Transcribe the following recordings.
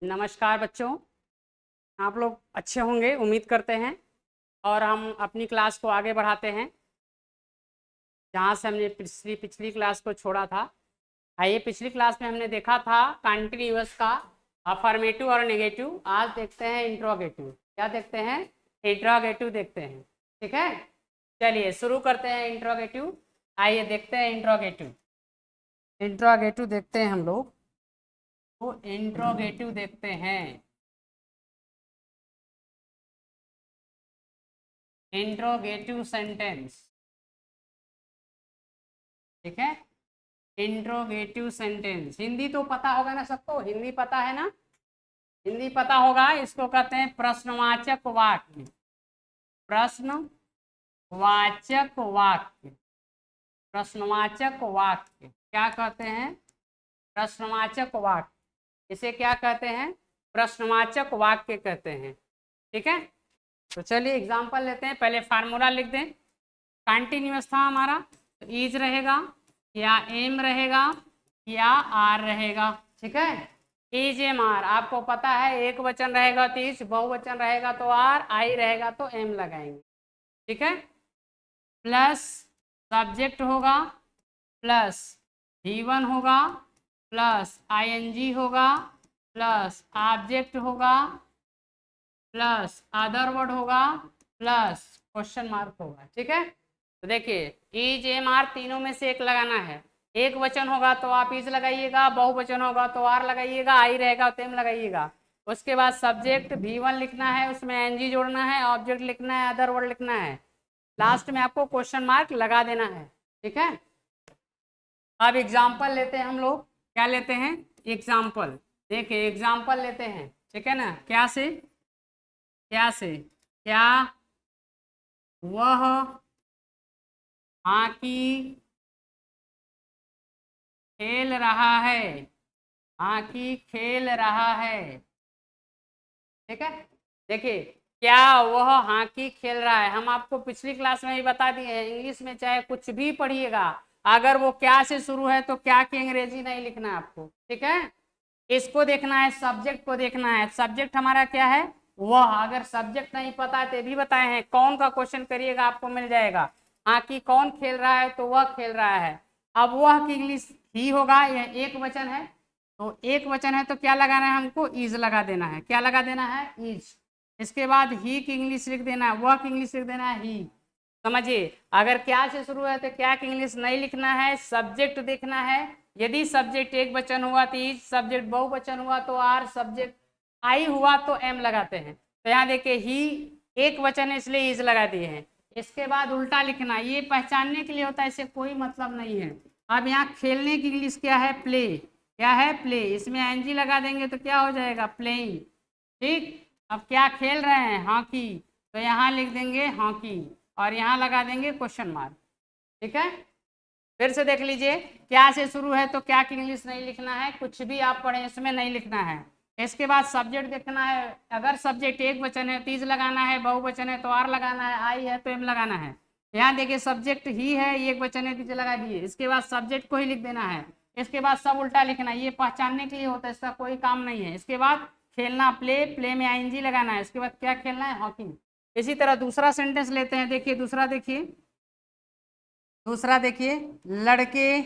नमस्कार बच्चों, आप लोग अच्छे होंगे उम्मीद करते हैं। और हम अपनी क्लास को आगे बढ़ाते हैं जहाँ से हमने पिछली क्लास को छोड़ा था। आइए, पिछली क्लास में हमने देखा था कंटिन्यूअस का अफर्मेटिव और नेगेटिव। आज देखते हैं इंट्रोगेटिव। क्या देखते हैं? इंट्रोगेटिव देखते हैं। ठीक है, चलिए शुरू करते हैं इंट्रोगेटिव। आइए देखते हैं इंट्रोगेटिव। इंट्रोगेटिव देखते हैं हम लोग, तो इंट्रोगेटिव देखते हैं। इंट्रोगेटिव सेंटेंस, ठीक है। इंट्रोगेटिव सेंटेंस हिंदी तो पता होगा ना सबको, हिंदी पता है ना? हिंदी पता होगा। इसको कहते हैं प्रश्नवाचक वाक्य। प्रश्नवाचक वाक्य, प्रश्नवाचक वाक्य क्या कहते हैं? प्रश्नवाचक वाक्य। इसे क्या कहते हैं? प्रश्नवाचक वाक्य कहते हैं। ठीक है, तो चलिए एग्जांपल लेते हैं। पहले फार्मूला लिख दें। कंटिन्यूअस था हमारा, तो इज रहेगा या एम रहेगा या आर रहेगा। ठीक है, इज एम आर। आपको पता है एक वचन रहेगा तो इज, बहुवचन रहेगा तो आर, आई रहेगा तो एम लगाएंगे। ठीक है, प्लस सब्जेक्ट होगा, प्लस V1 होगा, प्लस ING होगा, प्लस ऑब्जेक्ट होगा, प्लस अदर वर्ड होगा, प्लस क्वेश्चन मार्क होगा। ठीक है, तो देखिए इज एम आर तीनों में से एक लगाना है। एक वचन होगा तो आप इज लगाइएगा, बहुवचन होगा तो आर लगाइएगा, आई रहेगा तो एम लगाइएगा। उसके बाद सब्जेक्ट V1 लिखना है, उसमें एनजी जोड़ना है, ऑब्जेक्ट लिखना है, अदर वर्ड लिखना है, लास्ट में आपको क्वेश्चन मार्क लगा देना है। ठीक है, अब एग्जाम्पल लेते हैं हम लोग। क्या लेते हैं? एग्जाम्पल। देखिए एग्जाम्पल लेते हैं, ठीक है ना। क्या से? क्या से? क्या वह हॉकी खेल रहा है? हॉकी खेल रहा है। ठीक है, देखिए क्या वह हॉकी खेल रहा है। हम आपको पिछली क्लास में ही बता दिए हैं, इंग्लिश में चाहे कुछ भी पढ़िएगा, अगर वो क्या से शुरू है तो क्या की अंग्रेजी नहीं लिखना है आपको। ठीक है, इसको देखना है, सब्जेक्ट को देखना है। सब्जेक्ट हमारा क्या है? वह। अगर सब्जेक्ट नहीं पता है तो भी बताए हैं, कौन का क्वेश्चन करिएगा आपको मिल जाएगा। हॉकी कौन खेल रहा है तो वह खेल रहा है। अब वह की इंग्लिश ही होगा, यह एक वचन है, तो एक वचन है तो क्या लगाना है हमको? इज लगा देना है। क्या लगा देना है? इज। इसके बाद ही की इंग्लिश लिख देना है, वह की इंग्लिश लिख देना है ही। समझिए, अगर क्या से शुरू है तो क्या की इंग्लिश नहीं लिखना है, सब्जेक्ट देखना है। यदि सब्जेक्ट एक वचन हुआ तो इज, सब्जेक्ट बहुवचन हुआ तो आर, सब्जेक्ट आई हुआ तो एम लगाते हैं। तो यहाँ देखिए ही एक वचन है इसलिए इज लगा दिए हैं। इसके बाद उल्टा लिखना, ये पहचानने के लिए होता है, इससे कोई मतलब नहीं है। अब यहाँ खेलने की इंग्लिश क्या है? प्ले। क्या है? प्ले। इसमें एनजी लगा देंगे तो क्या हो जाएगा? प्लेइंग। ठीक, अब क्या खेल रहे हैं? हॉकी, तो यहाँ लिख देंगे हॉकी और यहाँ लगा देंगे क्वेश्चन मार्क। ठीक है, फिर से देख लीजिए, क्या से शुरू है तो क्या की इंग्लिश नहीं लिखना है, कुछ भी आप पढ़े इसमें नहीं लिखना है। इसके बाद सब्जेक्ट देखना है, अगर सब्जेक्ट एक वचन है तो इज लगाना है, बहुवचन है तो आर लगाना है, आई है तो एम लगाना है। यहाँ देखिए सब्जेक्ट ही है, एक वचन है तो इज लगा दिए। इसके बाद सब्जेक्ट को ही लिख देना है। इसके बाद सब उल्टा लिखना है, ये पहचानने के लिए होता है, इसका कोई काम नहीं है। इसके बाद खेलना, प्ले, प्ले में आईएनजी लगाना है। इसके बाद क्या खेलना है? हॉकी। इसी तरह दूसरा सेंटेंस लेते हैं। देखिए दूसरा, देखिए दूसरा, देखिए लड़के,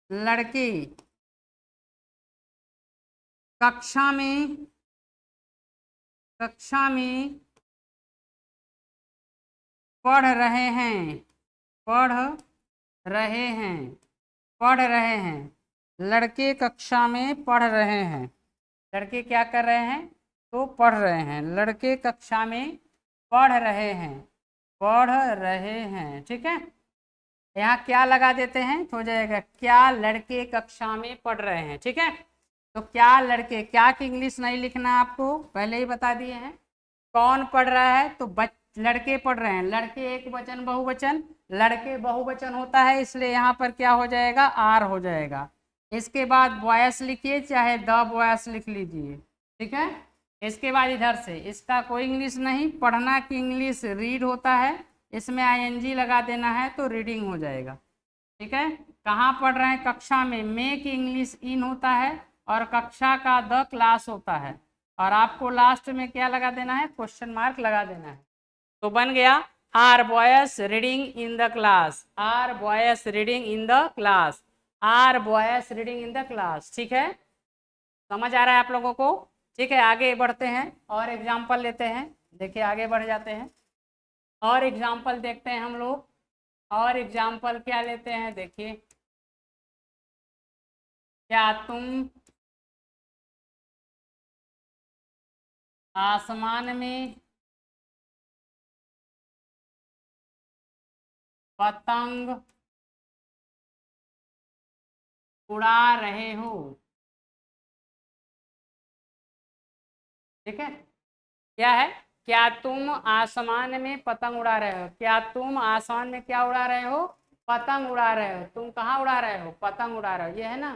लड़के कक्षा में, कक्षा में पढ़ रहे हैं, पढ़ रहे हैं, पढ़ रहे हैं। लड़के कक्षा में पढ़ रहे हैं। लड़के क्या कर रहे हैं? तो पढ़ रहे हैं। लड़के कक्षा में पढ़ रहे हैं, पढ़ रहे हैं। ठीक है, यहाँ क्या लगा देते हैं तो हो जाएगा क्या लड़के कक्षा में पढ़ रहे हैं। ठीक है, तो क्या लड़के, क्या की इंग्लिश नहीं लिखना है आपको, पहले ही बता दिए हैं। कौन पढ़ रहा है? तो लड़के पढ़ रहे हैं। लड़के एक वचन बहुवचन, लड़के बहुवचन होता है इसलिए यहाँ पर क्या हो जाएगा? आर हो जाएगा। इसके बाद बॉयस लिखिए, चाहे द बॉयस लिख लीजिए। ठीक है, इसके बाद इधर से इसका कोई इंग्लिश नहीं, पढ़ना की इंग्लिश रीड होता है, इसमें आईएनजी लगा देना है तो रीडिंग हो जाएगा। ठीक है, कहाँ पढ़ रहे हैं? कक्षा में। में की इंग्लिश इन होता है, और कक्षा का द क्लास होता है, और आपको लास्ट में क्या लगा देना है, क्वेश्चन मार्क लगा देना है। तो बन गया are boys reading in the class, are boys reading in the class, are boys reading in the class. ठीक है, समझ आ रहा है आप लोगों को? ठीक है, आगे बढ़ते हैं और एग्जाम्पल लेते हैं। देखिए आगे बढ़ जाते हैं और एग्जाम्पल देखते हैं हम लोग। और एग्जाम्पल क्या लेते हैं, देखिए, क्या तुम आसमान में पतंग उड़ा रहे हो? ठीक है, क्या है, क्या तुम आसमान में पतंग उड़ा रहे हो? क्या तुम आसमान में क्या उड़ा रहे हो? पतंग उड़ा रहे हो। तुम कहाँ उड़ा रहे हो? पतंग उड़ा रहे हो, ये है ना।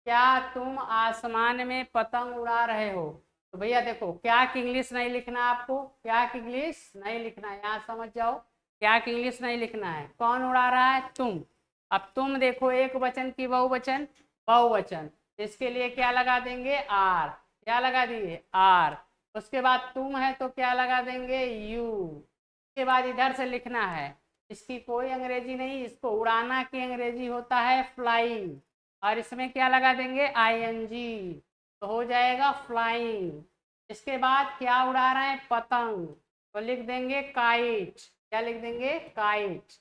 क्या तुम आसमान में पतंग उड़ा रहे हो? तो भैया देखो, क्या की इंग्लिश नहीं लिखना आपको, क्या की इंग्लिश नहीं लिखना है, यहाँ समझ जाओ, क्या की इंग्लिश नहीं लिखना है। कौन उड़ा रहा है? तुम। अब तुम देखो, एक वचन की बहुवचन, बहुवचन, इसके लिए क्या लगा देंगे, आर। क्या लगा दिए, आर। उसके बाद तुम है तो क्या लगा देंगे, यू। उसके बाद इधर से लिखना है, इसकी कोई अंग्रेजी नहीं, इसको उड़ाना की अंग्रेजी होता है फ्लाइंग, और इसमें क्या लगा देंगे, आईएनजी, तो हो जाएगा फ्लाइंग। इसके बाद क्या उड़ा रहे हैं, पतंग, तो लिख देंगे काइट। क्या लिख देंगे, काइट।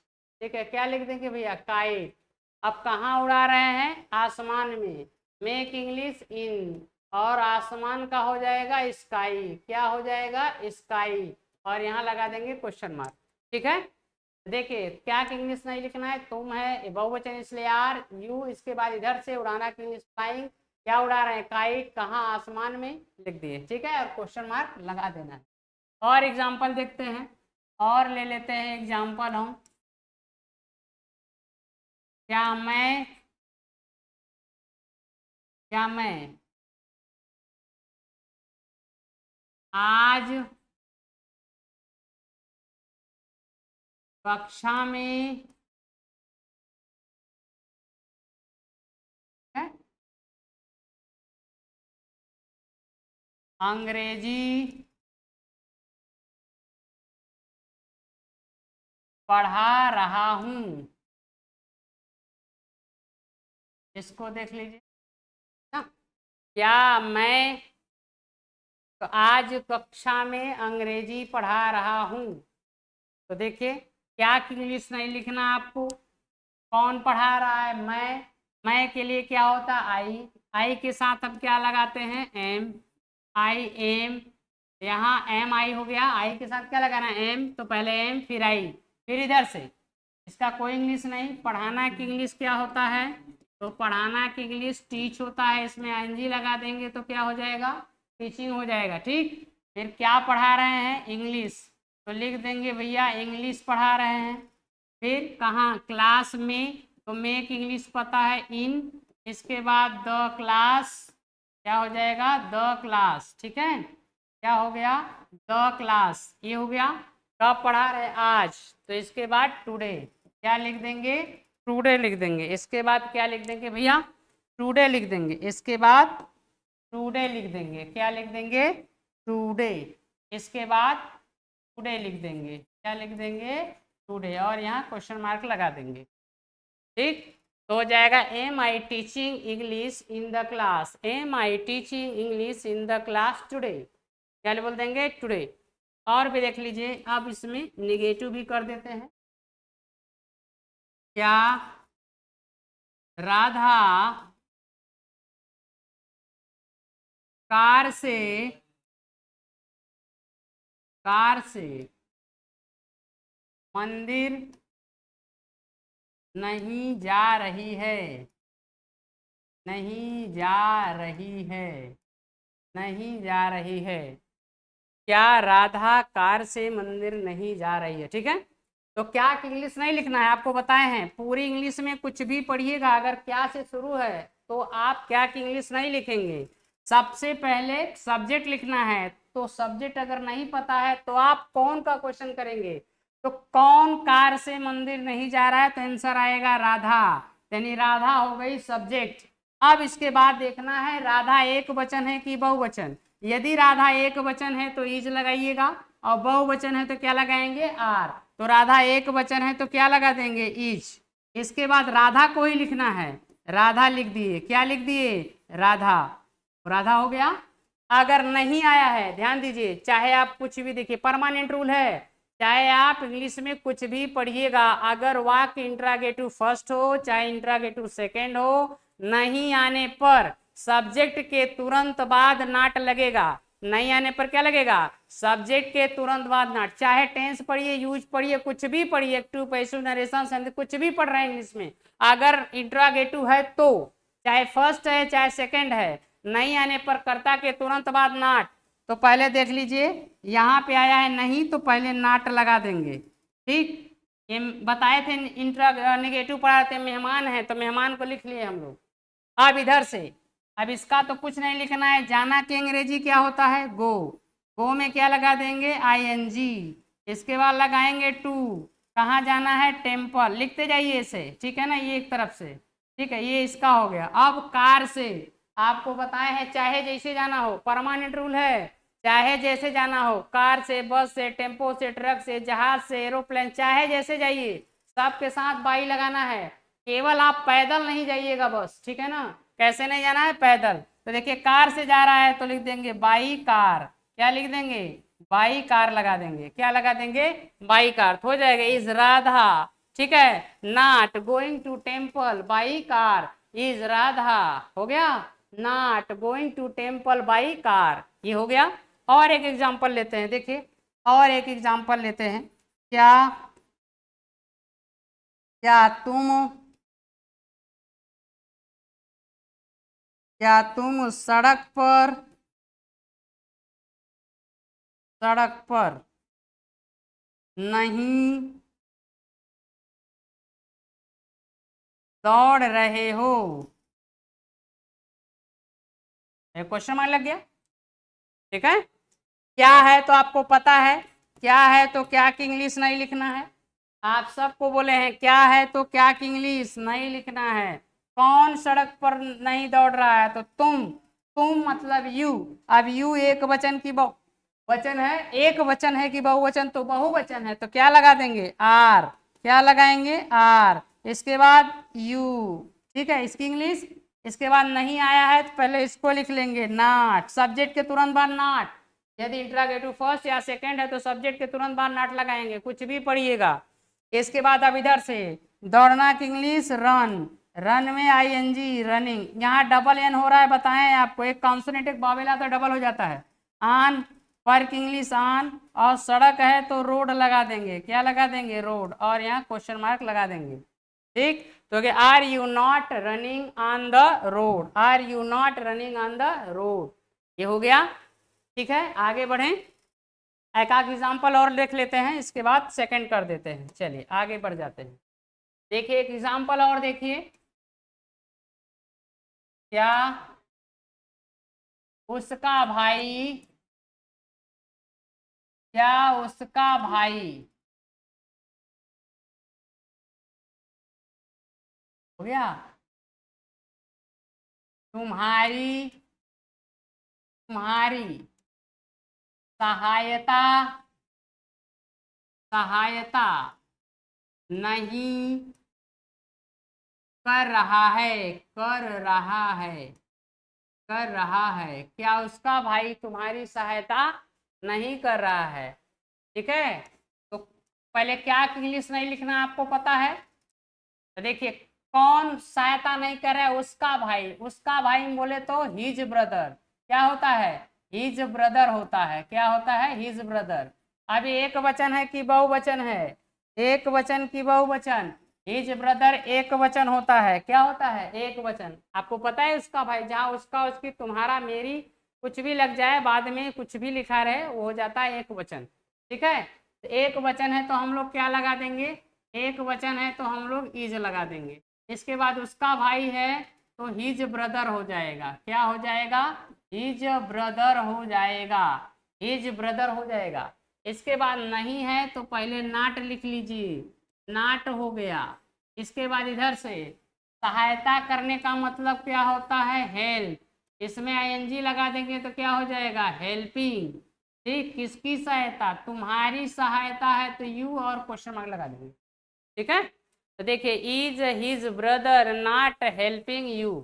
ठीक है, क्या लिख देंगे भैया, काइट। अब कहाँ उड़ा रहे हैं, आसमान में, मेक इंग्लिश इन, और आसमान का हो जाएगा स्काई। क्या हो जाएगा, स्काई, और यहाँ लगा देंगे क्वेश्चन मार्क। ठीक है, देखिए क्या की इंग्लिश नहीं लिखना है, तुम है बहुवचन इसलिए आर, यू, इसके बाद इधर से उड़ाना की इंग्लिश फ्लाइंग, क्या उड़ा रहे हैं, काइट, कहाँ, आसमान में, लिख दिए। ठीक है, और क्वेश्चन मार्क लगा देना है। और एग्जाम्पल देखते हैं, और ले लेते हैं एग्जाम्पल हम। क्या मैं आज कक्षा में है, अंग्रेजी पढ़ा रहा हूँ। इसको देख लीजिए ना, क्या मैं तो आज कक्षा में अंग्रेजी पढ़ा रहा हूँ। तो देखिए, क्या की इंग्लिश नहीं लिखना आपको, कौन पढ़ा रहा है, मैं के लिए क्या होता है, आई के साथ हम क्या लगाते हैं, एम, आई एम, यहाँ एम आई हो गया, आई के साथ क्या लगाना है, एम, तो पहले एम फिर आई, फिर इधर से, इसका कोई इंग्लिश नहीं। पढ़ाना की इंग्लिश क्या होता है, तो पढ़ाना की इंग्लिश टीच होता है, इसमें आईएनजी लगा देंगे तो क्या हो जाएगा, टीचिंग हो जाएगा। ठीक, फिर क्या पढ़ा रहे हैं, इंग्लिश, तो लिख देंगे भैया इंग्लिश पढ़ा रहे हैं। फिर कहाँ, क्लास में, तो मेक इंग्लिश पता है इन, इसके बाद द क्लास, क्या हो जाएगा, द क्लास। ठीक है, क्या हो गया, द क्लास, ये हो गया। कब पढ़ा रहे, आज, तो इसके बाद टुडे, क्या लिख देंगे, टुडे लिख देंगे। इसके बाद क्या लिख देंगे भैया, टुडे लिख देंगे। इसके बाद टुडे लिख देंगे, क्या लिख देंगे, टुडे। इसके बाद टुडे लिख देंगे, क्या लिख देंगे, टुडे, और यहाँ क्वेश्चन मार्क लगा देंगे। ठीक, तो हो जाएगा am I teaching English in the class, am I teaching English in the class today, क्या बोल देंगे, टुडे। और भी देख लीजिए, अब इसमें निगेटिव भी कर देते हैं। क्या राधा कार से मंदिर नहीं जा रही है, नहीं जा रही है, नहीं जा रही है। क्या राधा कार से मंदिर नहीं जा रही है। ठीक है, तो क्या की इंग्लिश नहीं लिखना है, आपको बताए हैं पूरी इंग्लिश में कुछ भी पढ़िएगा, अगर क्या से शुरू है तो आप क्या की इंग्लिश नहीं लिखेंगे। सबसे पहले सब्जेक्ट लिखना है, तो सब्जेक्ट अगर नहीं पता है तो आप कौन का क्वेश्चन करेंगे, तो कौन कार से मंदिर नहीं जा रहा है, तो आंसर आएगा राधा, यानी राधा हो गई सब्जेक्ट। अब इसके बाद देखना है राधा एक वचन है कि बहुवचन। यदि राधा एक वचन है तो इज लगाइएगा, और बहुवचन है तो क्या लगाएंगे, आर। तो राधा एक वचन है तो क्या लगा देंगे, इज। इसके बाद राधा को ही लिखना है, राधा लिख दिए। क्या लिख दिए, राधा। राधा हो गया। अगर नहीं आया है, ध्यान दीजिए, चाहे आप कुछ भी देखिए, परमानेंट रूल है, चाहे आप इंग्लिश में कुछ भी पढ़िएगा, अगर वाक्य इंट्रागेटिव फर्स्ट हो चाहे इंट्रागेटिव सेकेंड हो, नहीं आने पर सब्जेक्ट के तुरंत बाद नॉट लगेगा। नहीं आने पर क्या लगेगा, सब्जेक्ट के तुरंत बाद नॉट। चाहे टेंस पढ़िए, यूज पढ़िए, कुछ भी पढ़िए, एक्टिव पैसिव नरेशन संधि कुछ भी पढ़ रहे हैं इंग्लिश में, अगर इंट्रागेटिव है तो, चाहे फर्स्ट है चाहे सेकेंड है, नहीं आने पर कर्ता के तुरंत बाद नॉट। तो पहले देख लीजिए, यहाँ पे आया है नहीं तो पहले नॉट लगा देंगे। ठीक, ये बताए थे इंट्रा नेगेटिव पढ़ाए थे, मेहमान है तो मेहमान को लिख लिए हम लोग। अब इधर से, अब इसका तो कुछ नहीं लिखना है। जाना की अंग्रेजी क्या होता है, गो। गो में क्या लगा देंगे, ING। इसके बाद लगाएंगे टू। कहाँ जाना है, टेम्पल। लिखते जाइए इसे, ठीक है ना, ये एक तरफ से, ठीक है, ये इसका हो गया। अब कार से आपको बताए हैं, चाहे जैसे जाना हो, परमानेंट रूल है, चाहे जैसे जाना हो, कार से, बस से, टेम्पो से, ट्रक से, जहाज से, एरोप्लेन, चाहे जैसे जाइए, सबके साथ बाई लगाना है। केवल आप पैदल नहीं जाइएगा बस, ठीक है ना। कैसे नहीं जाना है, पैदल। तो देखिए कार से जा रहा है तो लिख देंगे बाई कार। क्या लिख देंगे, बाई कार लगा देंगे। क्या लगा देंगे, बाई कार। तो हो जाएगा, इज राधा, ठीक है, not going to temple by car, is Radha. हो गया, not going to temple by car, ये हो गया। और एक एग्जाम्पल लेते हैं, देखिए और एक एग्जाम्पल लेते हैं। क्या क्या तुम क्या तुम सड़क पर नहीं दौड़ रहे हो। एक क्वेश्चन मार्क लग गया, ठीक है। क्या है तो आपको पता है, क्या है तो क्या की इंग्लिश नहीं लिखना है। आप सबको बोले हैं क्या है तो क्या की इंग्लिश नहीं लिखना है। कौन सड़क पर नहीं दौड़ रहा है, तो तुम मतलब यू। अब यू एक वचन की वचन है, एक वचन है कि बहुवचन, तो बहुवचन है तो क्या लगा देंगे, आर। क्या लगाएंगे, आर। इसके बाद यू, ठीक है, इसकी इंग्लिश। इसके बाद नहीं आया है तो पहले इसको लिख लेंगे, नॉट। सब्जेक्ट के तुरंत बाद नॉट। यदि इंट्रागेटिव फर्स्ट या सेकंड है तो सब्जेक्ट के तुरंत बाद नॉट लगाएंगे, कुछ भी पढ़िएगा। इसके बाद अब इधर से दौड़ना की इंग्लिश रन। रन में ING, रनिंग। यहाँ डबल एन हो रहा है, बताएं आपको, एक कॉन्सोनेंट एक बावेल आता है, डबल हो जाता है। ऑन, पर की इंग्लिश ऑन, और सड़क है तो रोड लगा देंगे। क्या लगा देंगे, रोड, और यहाँ क्वेश्चन मार्क लगा देंगे। ठीक, तो are you not running on the road, are you not running on the road, ये हो गया। ठीक है, आगे बढ़ें, एक आध एग्जाम्पल और देख लेते हैं, इसके बाद सेकंड कर देते हैं। चलिए आगे बढ़ जाते हैं। देखिए एक एग्जाम्पल और देखिए, क्या उसका भाई, क्या उसका भाई, हो गया, तुम्हारी तुम्हारी सहायता सहायता नहीं कर रहा है, कर रहा है, कर रहा है। क्या उसका भाई तुम्हारी सहायता नहीं कर रहा है, ठीक है। तो पहले क्या की इंग्लिश नहीं लिखना आपको पता है। तो देखिए कौन सहायता नहीं कर रहा है, उसका भाई। उसका भाई बोले तो हिज ब्रदर। क्या होता है, हिज ब्रदर होता है। क्या होता है, हिज ब्रदर। अभी एक वचन है कि बहुवचन है, एक वचन की बहुवचन। हिज ब्रदर एक वचन होता है। क्या होता है, एक वचन। आपको पता है उसका भाई, जहाँ उसका, उसकी, तुम्हारा, मेरी, कुछ भी लग जाए बाद में, कुछ भी लिखा रहे, वो हो जाता है एक वचन, ठीक है। तो एक वचन है तो हम लोग क्या लगा देंगे, एक वचन है तो हम लोग इज लगा देंगे। इसके बाद उसका भाई है तो हिज ब्रदर हो जाएगा। क्या हो जाएगा, हिज ब्रदर हो जाएगा, हिज ब्रदर हो जाएगा। इसके बाद नहीं है तो पहले नॉट लिख लीजिए, नॉट हो गया। इसके बाद इधर से सहायता करने का मतलब क्या होता है? हेल्प। इसमें आईएनजी लगा देंगे तो क्या हो जाएगा? हेल्पिंग। ठीक, किसकी सहायता? तुम्हारी सहायता है तो यू और क्वेश्चन मार्क लगा देंगे। ठीक है, तो देखिए is his brother not helping you.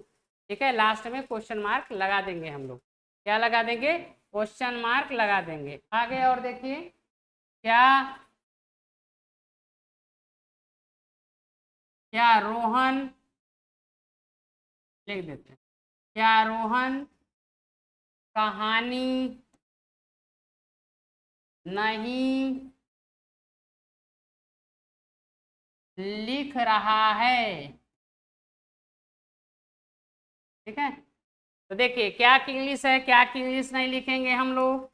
ठीक है, लास्ट में क्वेश्चन मार्क लगा देंगे हम लोग। क्या लगा देंगे? क्वेश्चन मार्क लगा देंगे। आगे और देखिए, क्या रोहन, लिख देते हैं, क्या रोहन कहानी नहीं लिख रहा है? ठीक है, तो देखिए क्या की इंग्लिश है, क्या की इंग्लिश नहीं लिखेंगे हम लोग।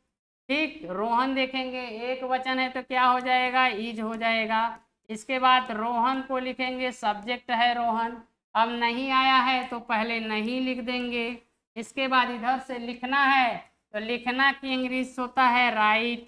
ठीक, रोहन देखेंगे, एक वचन है तो क्या हो जाएगा? इज हो जाएगा। इसके बाद रोहन को लिखेंगे, सब्जेक्ट है रोहन। अब नहीं आया है तो पहले नहीं लिख देंगे। इसके बाद इधर से लिखना है तो लिखना की इंग्लिश होता है राइट।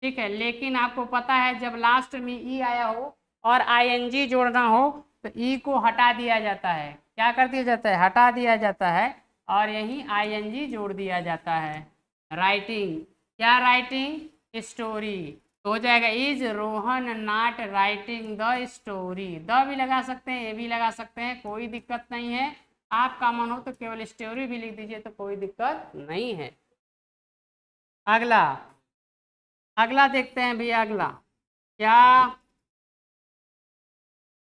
ठीक है, लेकिन आपको पता है जब लास्ट में ई आया हो और आईएनजी जोड़ना हो तो ई को हटा दिया जाता है। क्या कर दिया जाता है? हटा दिया जाता है और यहीं आईएनजी जोड़ दिया जाता है। राइटिंग, क्या राइटिंग? स्टोरी। तो हो जाएगा is Rohan not writing the story. The भी लगा सकते हैं, ए भी लगा सकते हैं, कोई दिक्कत नहीं है। आपका मन हो तो केवल स्टोरी भी लिख दीजिए तो कोई दिक्कत नहीं है। अगला, अगला देखते हैं भैया। अगला, क्या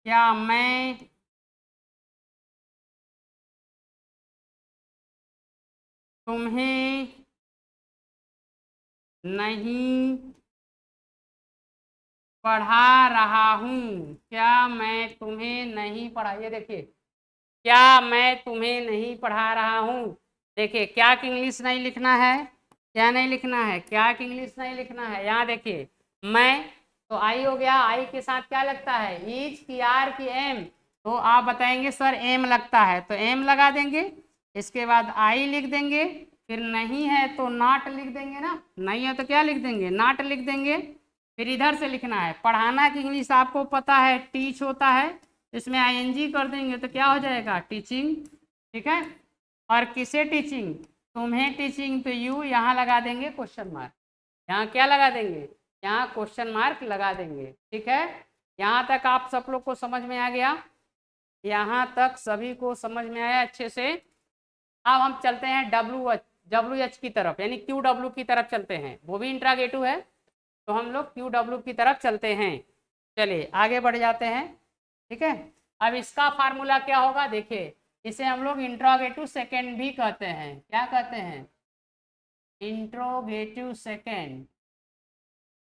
क्या मैं तुम्हें नहीं पढ़ा रहा हूँ? क्या मैं तुम्हें नहीं पढ़ा, ये देखिए, क्या मैं तुम्हें नहीं पढ़ा रहा हूँ। देखिए क्या की इंग्लिश नहीं लिखना है, क्या नहीं लिखना है, क्या की इंग्लिश नहीं लिखना है। यहाँ देखिए मैं, तो आई हो गया, आई के साथ क्या लगता है? इज की, आर की, एम। तो आप बताएंगे सर एम लगता है तो एम लगा देंगे। इसके बाद आई लिख देंगे, फिर नहीं है तो नॉट लिख देंगे ना, नहीं है तो क्या लिख देंगे? नॉट लिख देंगे। फिर इधर से लिखना है, पढ़ाना की इंग्लिश आपको पता है टीच होता है, इसमें आईएनजी कर देंगे तो क्या हो जाएगा? टीचिंग। ठीक है, और किसे टीचिंग? तुम्हें टीचिंग, तो यू यहाँ लगा देंगे क्वेश्चन मार्क। यहाँ क्या लगा देंगे? यहाँ क्वेश्चन मार्क लगा देंगे। ठीक है, यहाँ तक आप सब लोग को समझ में आ गया? यहाँ तक सभी को समझ में आया अच्छे से? अब हम चलते हैं डब्ल्यू एच की तरफ, यानी क्यू डब्ल्यू की तरफ चलते हैं। वो भी इंट्रागेटिव है तो हम लोग क्यू डब्ल्यू की तरफ चलते हैं। चलिए आगे बढ़ जाते हैं। ठीक है, अब इसका फार्मूला क्या होगा? देखिए इसे हम लोग इंट्रोगेटिव सेकेंड भी कहते हैं। क्या कहते हैं? Interrogative second.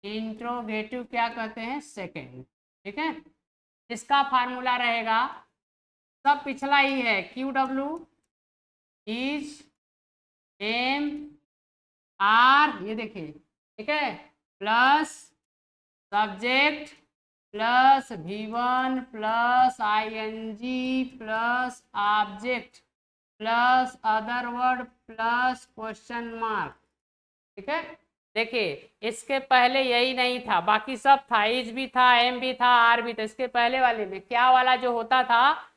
इंट्रोगेटिव क्या कहते हैं? सेकेंड। ठीक है, इसका फार्मूला रहेगा, सब पिछला ही है, Q W is M R, ये देखिए, ठीक है, plus subject plus V1 plus ING plus object plus other word plus question mark. ठीक है, देखिए इसके पहले यही नहीं था, बाकी सब था, इज भी था, एम भी था, आर भी था। इसके पहले वाले में क्या वाला जो होता था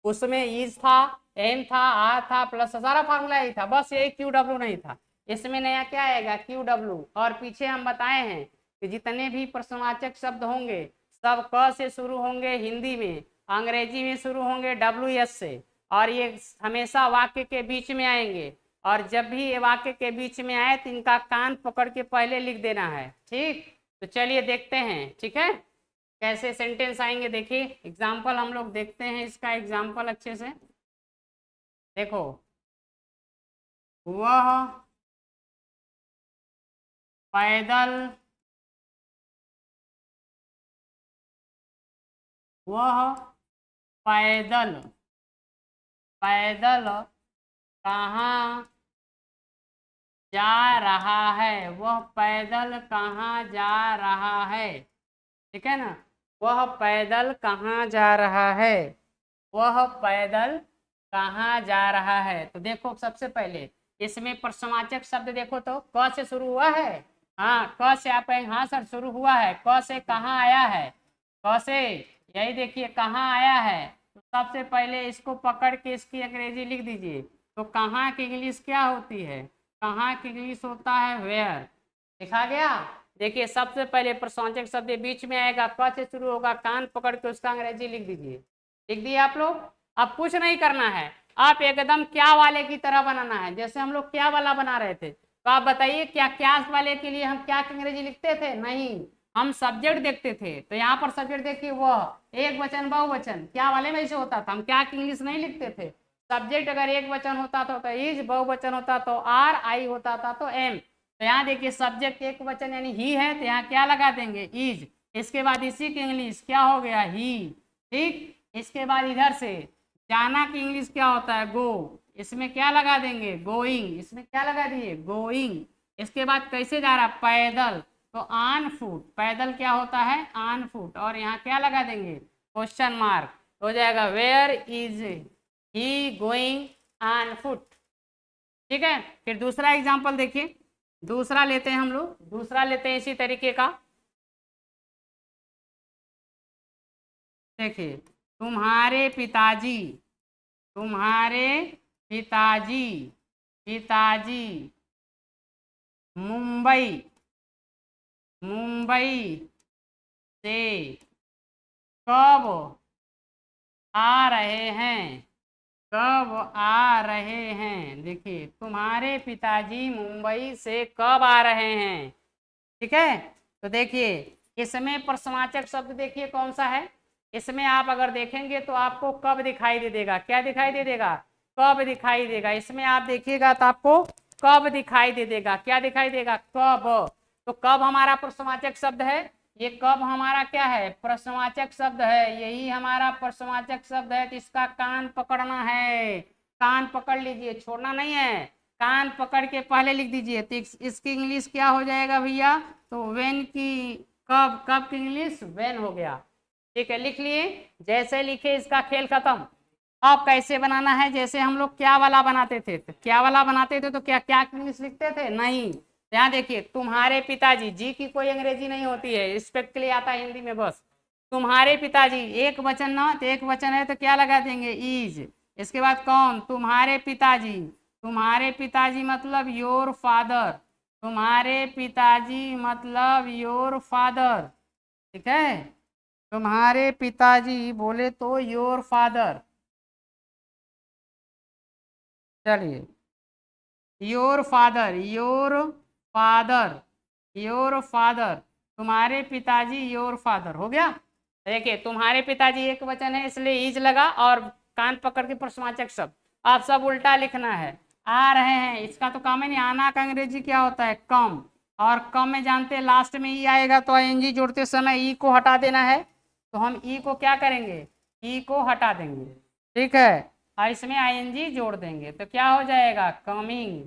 उसमें इज था, एम था, आर था, प्लस सारा फार्मूला यही था, बस यही क्यू डब्ल्यू नहीं था। इसमें नया क्या आएगा? Q W. और पीछे हम बताए हैं कि जितने भी प्रश्नवाचक शब्द होंगे सब क से शुरू होंगे हिंदी में, अंग्रेजी में शुरू होंगे WS से, और ये हमेशा वाक्य के बीच में आएंगे। और जब भी ये वाक्य के बीच में आए तो इनका कान पकड़ के पहले लिख देना है। ठीक, तो चलिए देखते हैं। ठीक है, कैसे सेंटेंस आएंगे देखिए, एग्जाम्पल हम लोग देखते हैं इसका एग्जाम्पल अच्छे से। देखो, वह पैदल वह पैदल पैदल कहाँ जा रहा है? वह पैदल कहाँ जा रहा है? ठीक है ना, वह पैदल कहाँ जा रहा है? वह पैदल कहाँ जा रहा है? तो देखो सबसे पहले इसमें प्रश्नवाचक शब्द देखो तो क से शुरू हुआ है। हाँ, क से आप हाँ सर शुरू हुआ है, क से कहाँ आया है? क से, यही देखिए कहाँ आया है, तो सबसे पहले इसको पकड़ के इसकी अंग्रेजी लिख दीजिए। तो कहाँ की इंग्लिश क्या होती है, कहाँ की इंग्लिश होता है वेयर। लिखा गया। देखिए सबसे पहले प्रश्नवाचक शब्द बीच में आएगा, क से शुरू होगा, कान पकड़ के उसका अंग्रेजी लिख दीजिए। लिख दिए आप लोग। अब कुछ नहीं करना है, आप एकदम क्या वाले की तरह बनाना है, जैसे हम लोग क्या वाला बना रहे थे। तो आप बताइए क्या क्या वाले के लिए हम क्या अंग्रेजी लिखते थे, नहीं हम सब्जेक्ट देखते थे। तो यहाँ पर सब्जेक्ट देखिए वह, एक वचन बहुवचन, क्या वाले में ऐसे होता था, हम क्या की इंग्लिश नहीं लिखते थे। सब्जेक्ट अगर एक वचन होता था तो इज, बहुवचन होता तो आर, आई होता था तो एम। तो यहाँ देखिए सब्जेक्ट एक वचन यानी ही है, तो यहाँ क्या लगा देंगे, इज। इसके बाद इसी की इंग्लिश क्या हो गया, ही। ठीक, इसके बाद इधर से जाना की इंग्लिश क्या होता है, गो। इसमें क्या लगा देंगे, गोइंग। इसमें क्या लगा दिए, गोइंग। इसके बाद कैसे जा रहा, पैदल, तो ऑन फुट। पैदल क्या होता है, ऑन फुट। और यहाँ क्या लगा देंगे, क्वेश्चन मार्क। हो जाएगा where is he going on foot. ठीक है। फिर दूसरा एग्जाम्पल देखिए, दूसरा लेते हैं हम लोग, दूसरा लेते हैं इसी तरीके का। देखिए तुम्हारे पिताजी, तुम्हारे पिताजी, पिताजी मुंबई, मुंबई से कब आ रहे हैं, कब आ रहे हैं। देखिए तुम्हारे पिताजी मुंबई से कब आ रहे हैं। ठीक है। तो देखिए इसमें प्रश्नवाचक शब्द देखिए कौन सा है। इसमें आप अगर देखेंगे तो आपको कब दिखाई दे देगा, क्या दिखाई दे देगा, कब दिखाई देगा। इसमें आप देखिएगा तो आपको कब दिखाई दे देगा, क्या दिखाई देगा, कब। तो कब हमारा प्रश्नवाचक शब्द है, ये कब हमारा क्या है, प्रश्नवाचक शब्द है, यही हमारा प्रश्नवाचक शब्द है। तो इसका कान पकड़ना है, कान पकड़ लीजिए, छोड़ना नहीं है, कान पकड़ के पहले लिख दीजिए। तो इसकी इंग्लिश क्या हो जाएगा भैया, तो वेन की, कब, कब की इंग्लिश वेन हो गया। ठीक है, लिख लिए। जैसे लिखे इसका खेल खत्म। अब कैसे बनाना है, जैसे हम लोग क्या वाला बनाते थे, तो क्या वाला बनाते थे तो क्या क्या इंग्लिश लिखते थे, नहीं। यहाँ देखिए तुम्हारे पिताजी, जी की कोई अंग्रेजी नहीं होती है, रिस्पेक्ट के लिए आता है हिंदी में बस। तुम्हारे पिताजी एक वचन ना, तो एक वचन है तो क्या लगा देंगे, इज। इसके बाद कौन, तुम्हारे पिताजी, तुम्हारे पिताजी मतलब योर फादर, तुम्हारे पिताजी मतलब योर फादर। ठीक है, तुम्हारे पिताजी बोले तो योर फादर। चलिए your father, your father, your father, तुम्हारे पिताजी योर फादर हो गया। देखिए तुम्हारे पिताजी एक वचन है इसलिए इज लगा, और कान पकड़ के प्रश्नवाचक शब्द। आप सब उल्टा लिखना है, आ रहे हैं, इसका तो काम है नहीं। आना का अंग्रेजी क्या होता है, कम। और कम में जानते हैं लास्ट में ई आएगा तो आईएनजी जोड़ते समय ई को हटा देना है। तो हम ई को क्या करेंगे, ई को हटा देंगे। ठीक है, और इसमें आईएनजी जोड़ देंगे तो क्या हो जाएगा, कमिंग।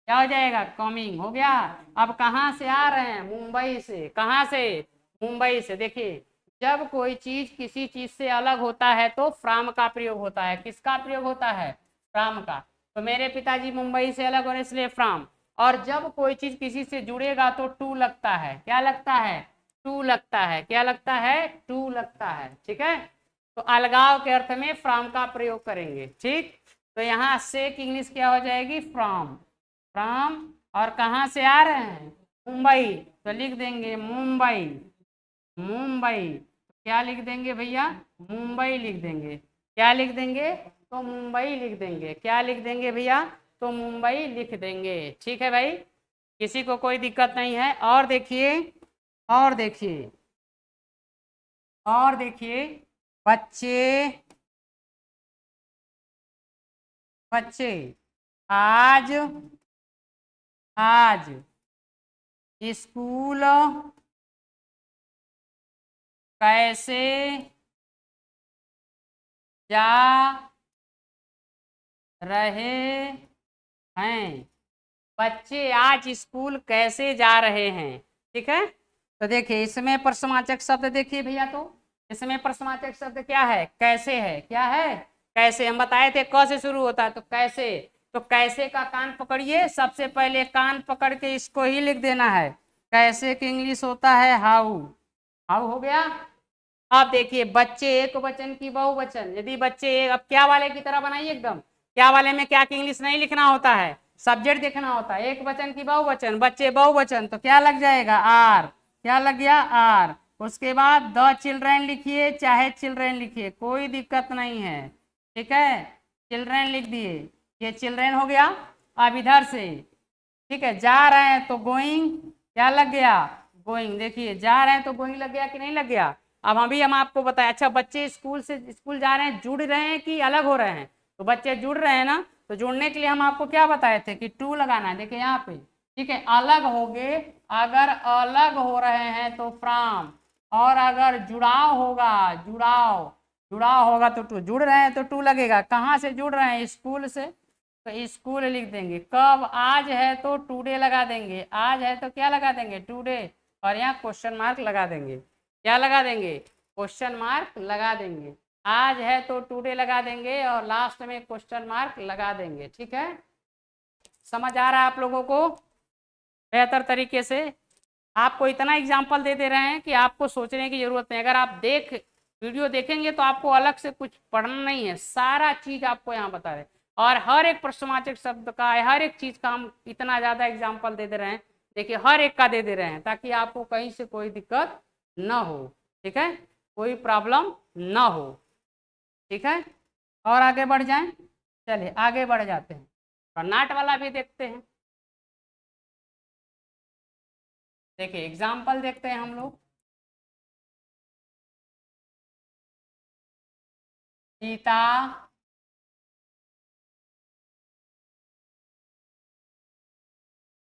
क्या हो जाएगा, कमिंग हो गया। अब कहाँ से आ रहे हैं, मुंबई से। कहाँ से, मुंबई से। देखिए जब कोई चीज किसी चीज से अलग होता है तो फ्रॉम का प्रयोग होता है। किसका प्रयोग होता है, फ्रॉम का। तो मेरे पिताजी मुंबई से अलग होने इसलिए फ्रॉम। और जब कोई चीज किसी से जुड़ेगा तो टू लगता है, क्या लगता है, टू लगता है, क्या लगता है, टू लगता है। ठीक है, तो अलगाव के अर्थ में फ्रॉम का प्रयोग करेंगे। ठीक, तो यहाँ से की इंग्लिश क्या हो जाएगी, फ्रॉम, फ्रॉम। और कहाँ से आ रहे हैं, मुंबई, तो लिख देंगे मुंबई, मुंबई। क्या लिख देंगे भैया, मुंबई लिख देंगे। क्या लिख देंगे, तो मुंबई लिख देंगे। क्या लिख देंगे भैया, तो मुंबई लिख देंगे। ठीक है भाई, किसी को कोई दिक्कत नहीं है। और देखिए, और देखिए, और देखिए बच्चे, बच्चे आज, आज स्कूल कैसे जा रहे हैं, बच्चे आज स्कूल कैसे जा रहे हैं। ठीक है, तो देखिए इसमें प्रश्नवाचक शब्द देखिए भैया, तो इसमें प्रश्नवाचक शब्द क्या है, कैसे है, क्या है, कैसे। हम बताए थे क से शुरू होता है तो कैसे। तो कैसे का कान पकड़िए, सबसे पहले कान पकड़ के इसको ही लिख देना है। कैसे की इंग्लिश होता है हाउ, हाउ हो गया। अब देखिए बच्चे एक वचन की बहुवचन, यदि बच्चे, अब क्या वाले की तरह बनाइए एकदम, क्या वाले में क्या की इंग्लिश नहीं लिखना होता है, सब्जेक्ट देखना होता है। एक वचन की बहुवचन, बच्चे बहुवचन, तो क्या लग जाएगा आर, क्या लग गया आर। उसके बाद द चिल्ड्रेन लिखिए चाहे चिल्ड्रेन लिखिए, कोई दिक्कत नहीं है, ठीक है, चिल्ड्रेन लिख दिए, ये चिल्ड्रेन हो गया। अब इधर से ठीक है जा रहे हैं तो गोइंग, क्या लग गया गोइंग, देखिए जा रहे हैं तो गोइंग लग गया कि नहीं लग गया। अब हम आपको बताएं, अच्छा बच्चे स्कूल से स्कूल जा रहे हैं, जुड़ रहे हैं कि अलग हो रहे हैं, तो बच्चे जुड़ रहे हैं ना, तो जुड़ने के लिए हम आपको क्या बताए थे कि टू लगाना है, देखिए यहाँ पे, ठीक है, अलग हो गए, अगर अलग हो रहे हैं तो फ्रॉम, और अगर जुड़ाव होगा, जुड़ाव जुड़ाव होगा तो टू, जुड़ रहे हैं तो टू लगेगा। कहाँ से जुड़ रहे हैं, स्कूल से, तो स्कूल लिख देंगे। कब, आज है तो टुडे लगा देंगे, आज है तो क्या लगा देंगे टुडे, और यहाँ क्वेश्चन मार्क लगा देंगे, क्या लगा देंगे क्वेश्चन मार्क लगा देंगे। आज है तो टुडे लगा देंगे और लास्ट में क्वेश्चन मार्क लगा देंगे, ठीक है। समझ आ रहा है आप लोगों को बेहतर तरीके से। आपको इतना एग्जाम्पल दे रहे हैं कि आपको सोचने की जरूरत नहीं, अगर आप वीडियो देखेंगे तो आपको अलग से कुछ पढ़ना नहीं है, सारा चीज आपको यहाँ बता रहे हैं, और हर एक प्रश्नवाचक शब्द का, हर एक चीज का हम इतना ज्यादा एग्जाम्पल दे रहे हैं, देखिए हर एक का दे रहे हैं, ताकि आपको कहीं से कोई दिक्कत ना हो, ठीक है, कोई प्रॉब्लम ना हो, ठीक है। और आगे बढ़ जाएं, चलिए आगे बढ़ जाते हैं, और नाट वाला भी देखते हैं। देखिए एग्जाम्पल देखते हैं हम लोग। सीता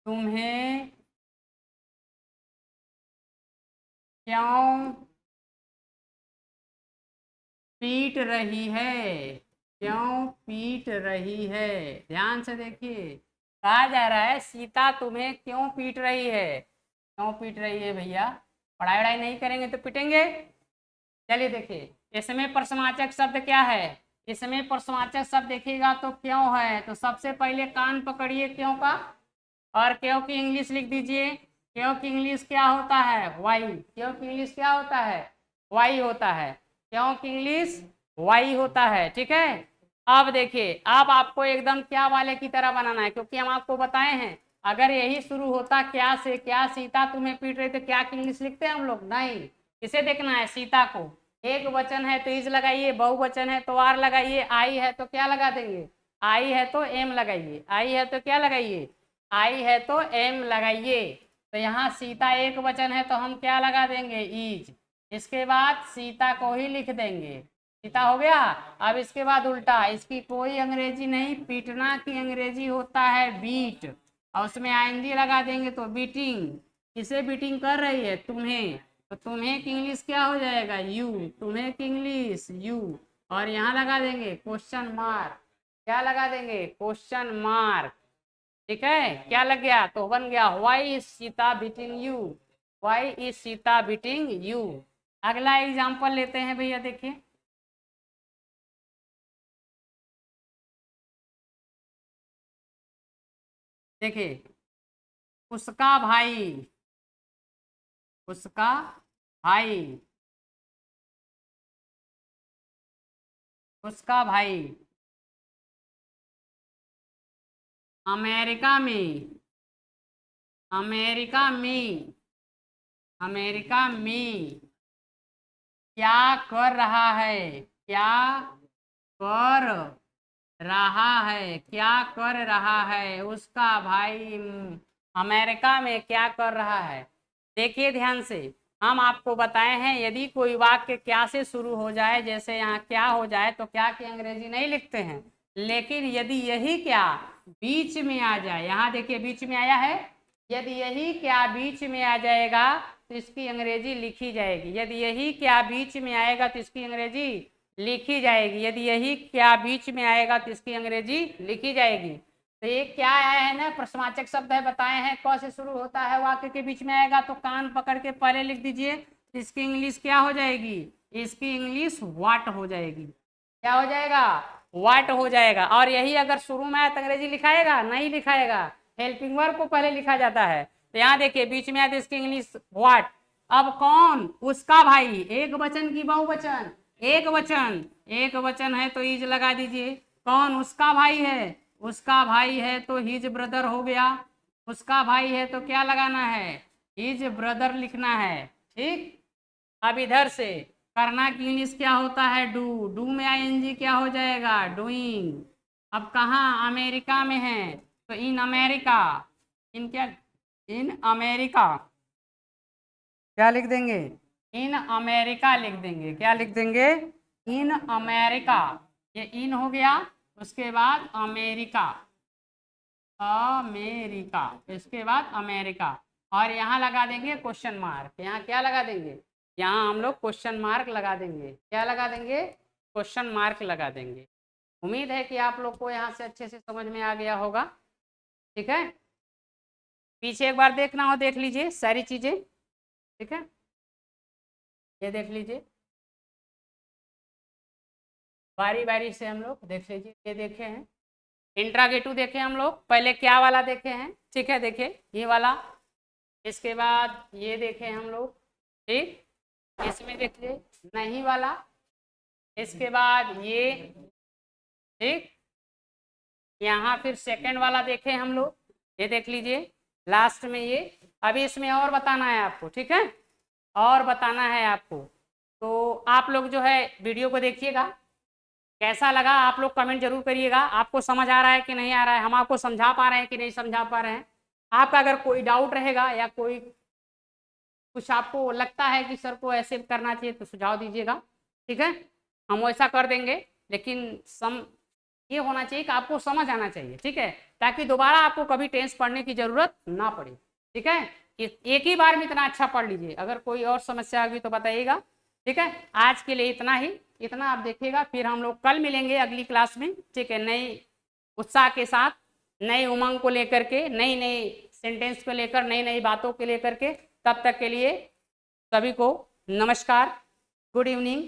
तुम्हें क्यों पीट रही है, क्यों पीट रही है, ध्यान से देखिए, कहा जा रहा है सीता तुम्हें क्यों पीट रही है, क्यों पीट रही है भैया, पढ़ाई वढ़ाई नहीं करेंगे तो पीटेंगे। चलिए देखिए, इसमें प्रश्नवाचक शब्द क्या है, इसमें प्रश्नवाचक शब्द देखिएगा तो क्यों है, तो सबसे पहले कान पकड़िए क्यों का, और क्यों की इंग्लिश लिख दीजिए। क्यों की इंग्लिश क्या होता है, वाई, क्यों की इंग्लिश क्या होता है, वाई होता है, क्यों की इंग्लिश वाई होता है, ठीक है। अब देखिए, अब आपको एकदम क्या वाले की तरह बनाना है, क्योंकि हम आपको बताए हैं अगर यही शुरू होता क्या से, क्या सीता तुम्हें पीट रही, तो क्या की इंग्लिश लिखते हैं हम लोग, नहीं, किसे देखना है, सीता को। एक वचन है तो इज लगाइए, बहुवचन है तो आर लगाइए, आई है तो क्या लगा देंगे, आई है तो एम लगाइए, आई है तो क्या लगाइए, आई है तो एम लगाइए। तो यहाँ सीता एक वचन है तो हम क्या लगा देंगे, इज, इसके बाद सीता को ही लिख देंगे, सीता हो गया। अब इसके बाद उल्टा, इसकी कोई अंग्रेजी नहीं, पीटना की अंग्रेजी होता है बीट, और उसमें आईएनजी लगा देंगे तो बीटिंग, किसे बीटिंग कर रही है, तुम्हें, तो तुम्हें की इंग्लिश क्या हो जाएगा, यू, तुम्हें की इंग्लिश यू, और यहाँ लगा देंगे क्वेश्चन मार्क, क्या लगा देंगे क्वेश्चन मार्क, ठीक है, क्या लग गया, तो बन गया why is Sita beating you, why is Sita beating you. अगला एग्जांपल लेते हैं भैया, देखिए देखिए, उसका भाई, उसका भाई, उसका भाई अमेरिका में, अमेरिका में, अमेरिका में क्या कर रहा है, क्या कर रहा है, क्या कर रहा है, उसका भाई अमेरिका में क्या कर रहा है। देखिए ध्यान से, हम आपको बताए हैं यदि कोई वाक्य क्या से शुरू हो जाए, जैसे यहाँ क्या हो जाए, तो क्या की अंग्रेजी नहीं लिखते हैं, लेकिन यदि यही क्या बीच में आ जाए, यहाँ देखिए बीच में आया है, यदि यही क्या बीच में आ जाएगा तो इसकी अंग्रेजी लिखी जाएगी, यदि यही क्या बीच में आएगा तो इसकी अंग्रेजी लिखी जाएगी, यदि यही क्या बीच में आएगा तो इसकी अंग्रेजी लिखी जाएगी। तो ये क्या आया है ना, प्रश्नवाचक शब्द है, बताए हैं क से शुरू होता है, वाक्य के बीच में आएगा तो कान पकड़ के पहले लिख दीजिए, इसकी इंग्लिश क्या हो जाएगी, इसकी इंग्लिश व्हाट हो जाएगी, क्या हो जाएगा, व्हाट हो जाएगा। और यही अगर शुरू में आए तो अंग्रेजी लिखाएगा, नहीं लिखाएगा, हेल्पिंग वर्ब को पहले लिखा जाता है। तो यहाँ देखिए बीच में आए तो इसकी इंग्लिश व्हाट, अब कौन, उसका भाई, एक वचन की बहुवचन, एक वचन, एक वचन है तो इज लगा दीजिए। कौन, उसका भाई है, उसका भाई है तो हिज ब्रदर हो गया, उसका भाई है तो क्या लगाना है, हिज ब्रदर लिखना है। ठीक, अब इधर से करना की इंग्लिश क्या होता है, डू, डू में आईएनजी क्या हो जाएगा, डूइंग। अब कहाँ, अमेरिका में है तो इन अमेरिका, इन क्या, इन अमेरिका क्या लिख देंगे, इन अमेरिका लिख देंगे। क्या लिख देंगे, इन अमेरिका, ये इन हो गया, उसके बाद अमेरिका, अमेरिका, इसके बाद अमेरिका, और यहाँ लगा देंगे क्वेश्चन मार्क। यहाँ क्या लगा देंगे, यहाँ हम लोग क्वेश्चन मार्क लगा देंगे। क्या लगा देंगे, क्वेश्चन मार्क लगा देंगे। उम्मीद है कि आप लोग को यहाँ से अच्छे से समझ में आ गया होगा। ठीक है, पीछे एक बार देखना हो देख लीजिए सारी चीजें। ठीक है, ये देख लीजिए, बारी बारी से हम लोग देख लीजिए। ये देखे हैं इंट्रागेटिव, देखे हम लोग, पहले क्या वाला देखे हैं। ठीक है, देखिए ये वाला, इसके बाद ये देखे हम लोग। ठीक, इसमें देखिए नहीं वाला, इसके बाद ये। ठीक, यहाँ फिर सेकंड वाला देखे हम लोग, ये देख लीजिए लास्ट में ये। अभी इसमें और बताना है आपको। ठीक है, और बताना है आपको, तो आप लोग जो है वीडियो को देखिएगा, कैसा लगा आप लोग कमेंट जरूर करिएगा। आपको समझ आ रहा है कि नहीं आ रहा है, हम आपको समझा पा रहे हैं कि नहीं समझा पा रहे हैं। आपका अगर कोई डाउट रहेगा या कोई कुछ आपको लगता है कि सर को ऐसे करना चाहिए तो सुझाव दीजिएगा। ठीक है, हम वैसा कर देंगे, लेकिन ये होना चाहिए कि आपको समझ आना चाहिए। ठीक है, ताकि दोबारा आपको कभी टेंस पढ़ने की जरूरत ना पड़े। ठीक है, एक ही बार में इतना अच्छा पढ़ लीजिए। अगर कोई और समस्या होगी तो बताइएगा। ठीक है, आज के लिए इतना ही, इतना आप देखिएगा। फिर हम लोग कल मिलेंगे अगली क्लास में। ठीक है, नई उत्साह के साथ, नई उमंग को लेकर के, नई नई सेंटेंस को लेकर, नई नई बातों को लेकर के। तब तक के लिए सभी को नमस्कार, गुड इवनिंग।